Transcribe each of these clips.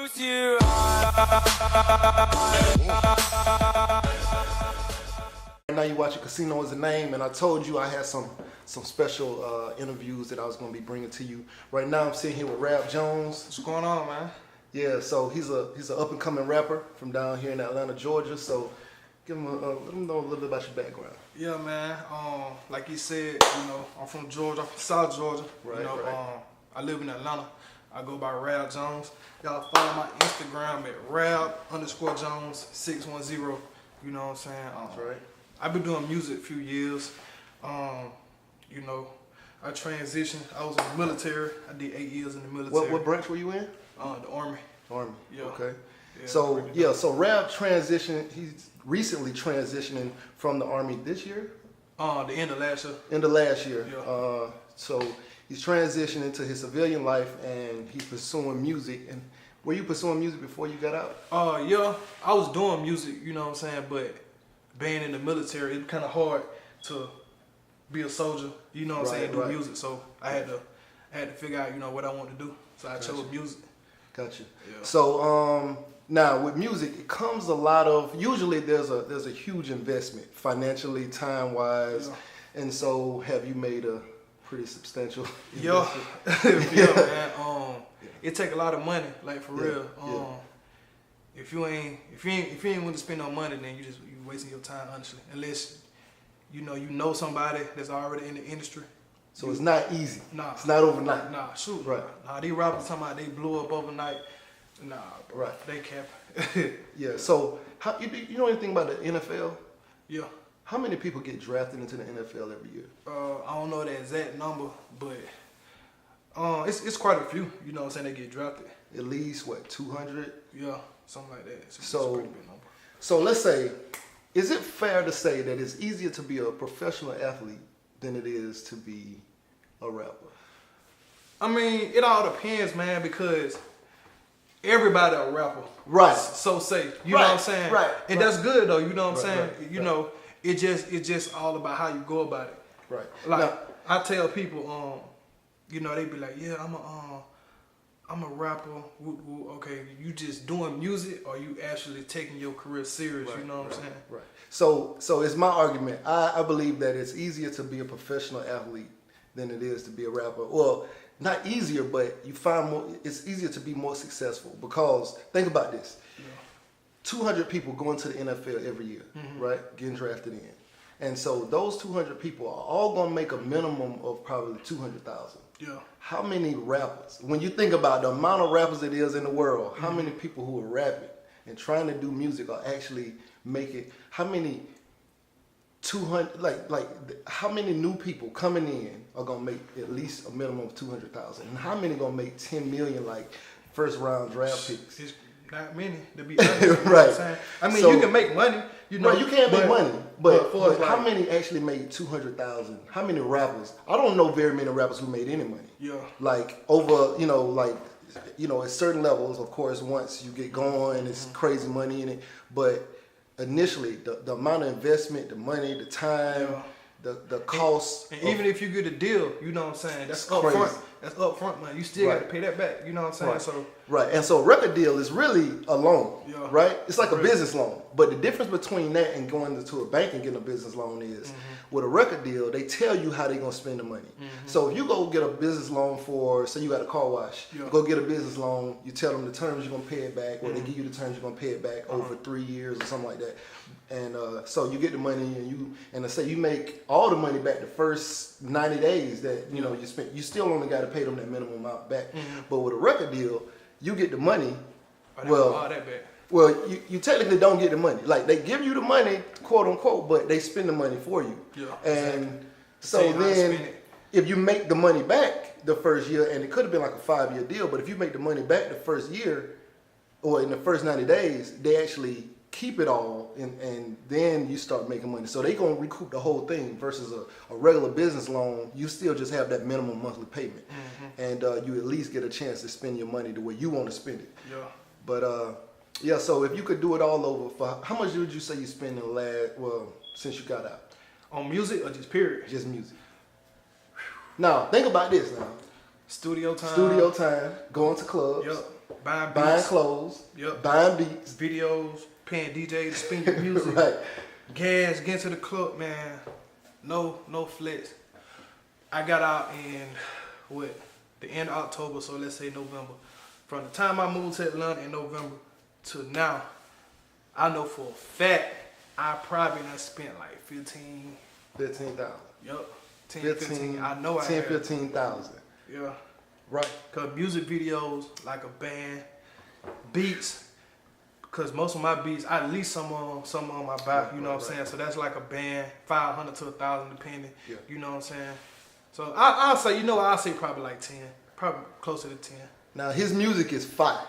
lose you. Right now you watching Casino is a Name, and I told you I had some special interviews that I was going to be bringing to you. Right now I'm sitting here with Rab Jones. What's going on, man? Yeah, so he's an up and coming rapper from down here in Atlanta, Georgia. So give him let him know a little bit about your background. Yeah, man. Like you said, I'm from Georgia. I'm from South Georgia. Right, right. I live in Atlanta. I go by Rab Jones. Y'all follow my Instagram at Rab_Jones610. You know what I'm saying? That's right. I've been doing music a few years. I transitioned. I was in the military. I did 8 years in the military. What branch were you in? The Army. Army. Yeah. Okay. Yeah, So Rab transitioned. He's recently transitioning from the Army this year. The end of last year. End of last year. Yeah. So he's transitioning into his civilian life, and he's pursuing music. And were you pursuing music before you got out? Yeah, I was doing music, you know what I'm saying, but being in the military, it's kind of hard to be a soldier, you know what I'm saying, do music. So I had to figure out, what I wanted to do. So I chose music. Gotcha. Yeah. So now with music, it comes a lot of, usually there's a huge investment financially, time wise, and so have you made a pretty substantial investment? Yeah, man. It take a lot of money, like for real. If you ain't willing to spend no money, then you wasting your time, honestly. Unless you know somebody that's already in the industry. So it's not easy. Nah. It's not overnight. Nah, shoot. Right. Nah, these rappers talking about they blew up overnight. Nah, bro. Right. They cap. Yeah. So how you know anything about the NFL? Yeah. How many people get drafted into the NFL every year? I don't know the exact number, but it's quite a few. You know what I'm saying? They get drafted. At least what, 200? Yeah, something like that. It's a pretty big number. So let's say, is it fair to say that it's easier to be a professional athlete than it is to be a rapper? I mean, it all depends, man, because everybody a rapper. Right. So say, you know what I'm saying? Right. And that's good though, you know what I'm saying? Right. You know, it's just all about how you go about it. Right. Like now, I tell people, they be like, yeah, I'm a rapper. Okay, you just doing music, or you actually taking your career serious? You know what I'm saying? Right. So it's my argument. I believe that it's easier to be a professional athlete than it is to be a rapper. Well, not easier, but you find it's easier to be more successful, because think about this. 200 people go into the NFL every year, right? Getting drafted in. And so those 200 people are all going to make a minimum of probably 200,000. Yeah. How many rappers, when you think about the amount of rappers it is in the world, how many people who are rapping and trying to do music are actually making, how many 200, how many new people coming in are going to make at least a minimum of 200,000? And how many going to make 10 million first round draft picks? It's not many, to be honest. You know Right. what I'm saying? I mean, you can make money. Right, you can make money, but for how many actually made 200,000? How many rappers? I don't know very many rappers who made any money. Yeah. Over, at certain levels, of course, once you get going, it's crazy money in it. But initially, the amount of investment, the money, the time, the cost. And even if you get a deal, you know what I'm saying? That's up crazy. front. That's upfront money. You still got to pay that back. You know what I'm saying? Right. And so a record deal is really a loan, right? It's like a Really? business loan. But the difference between that and going into a bank and getting a business loan is, with a record deal, they tell you how they're going to spend the money. So if you go get a business loan for, say you got a car wash, go get a business loan, you tell them the terms you're going to pay it back, or they give you the terms you're going to pay it back over 3 years or something like that. And so you get the money, and let's say you make all the money back the first 90 days that you spent. You still only got to pay them that minimum amount back. But with a record deal, you get the money. All that back. Well, you technically don't get the money. Like, they give you the money, quote unquote, but they spend the money for you. Yeah. And so then, if you make the money back the first year, and it could have been like a 5-year deal, but if you make the money back the first year, or in the first 90 days, they actually keep it all, and then you start making money. So they gonna recoup the whole thing versus a regular business loan. You still just have that minimum monthly payment, and you at least get a chance to spend your money the way you want to spend it. Yeah. But so if you could do it all over, for how much would you say you spend since you got out? On music or just period? Just music. Now think about this now. Studio time. Going to clubs. Yep. buying buying clothes, buying beats, videos, paying DJs to spin your music, right. gas, getting to the club, man. No flex. I got out in the end of October, so let's say November. From the time I moved to Atlanta in November to now, I know for a fact I probably done spent like 15,000. Yup. 15. I know 15,000. Yeah. Right. Cause music videos, like a band, beats. Cause most of my beats, at least some on my back. You know what I'm saying? So that's like a band, 500 to 1,000 depending. Yeah. You know what I'm saying? So I'll say, I'll say probably like 10, probably closer to 10. Now his music is fire,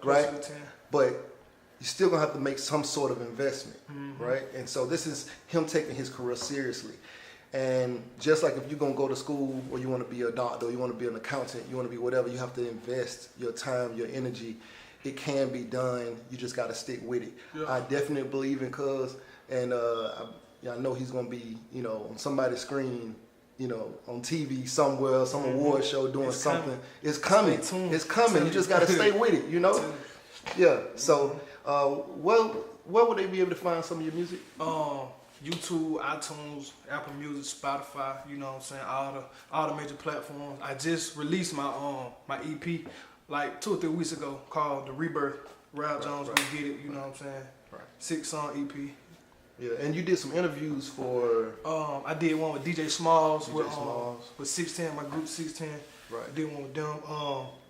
closer to 10. But you're still gonna have to make some sort of investment, right? And so this is him taking his career seriously. And just like if you're gonna go to school or you want to be a doctor, or you want to be an accountant, you want to be whatever, you have to invest your time, your energy. It can be done. You just got to stick with it. Yeah. I definitely believe in Cuz, and I know he's gonna be, on somebody's screen, on TV somewhere, some award show doing something. It's coming. It's coming. You just got to stay with it. Yeah. So, where would they be able to find some of your music? YouTube, iTunes, Apple Music, Spotify, you know what I'm saying, all the major platforms. I just released my EP like 2 or 3 weeks ago called The Rebirth. Rab Jones, we get it, you know what I'm saying? Right. 6-song EP. Yeah, and you did some interviews for I did one with DJ Smalls with 610, my group 610. Right. I did one with them.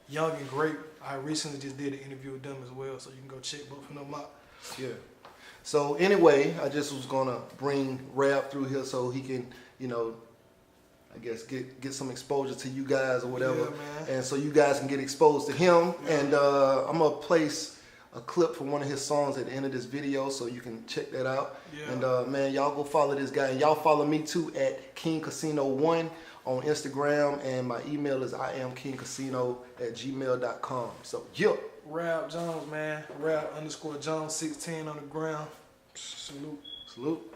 Young and Great. I recently just did an interview with them as well, so you can go check both of them out. Yeah. So anyway, I just was gonna bring Rab through here so he can, I guess get some exposure to you guys or whatever, and so you guys can get exposed to him. Yeah. And I'm gonna place a clip from one of his songs at the end of this video, so you can check that out. Yeah. And man, y'all go follow this guy, and y'all follow me too at King Casino 1 on Instagram, and my email is iamkingcasino@gmail.com. So yeah. Rab Jones, man. Rab_Jones 16 on the ground. Salute. Salute.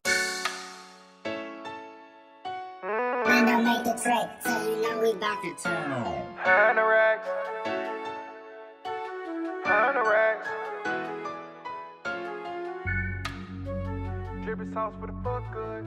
And I make the track, so you know we back in town. 100 racks. 100 racks. Drippy sauce for the fuck good.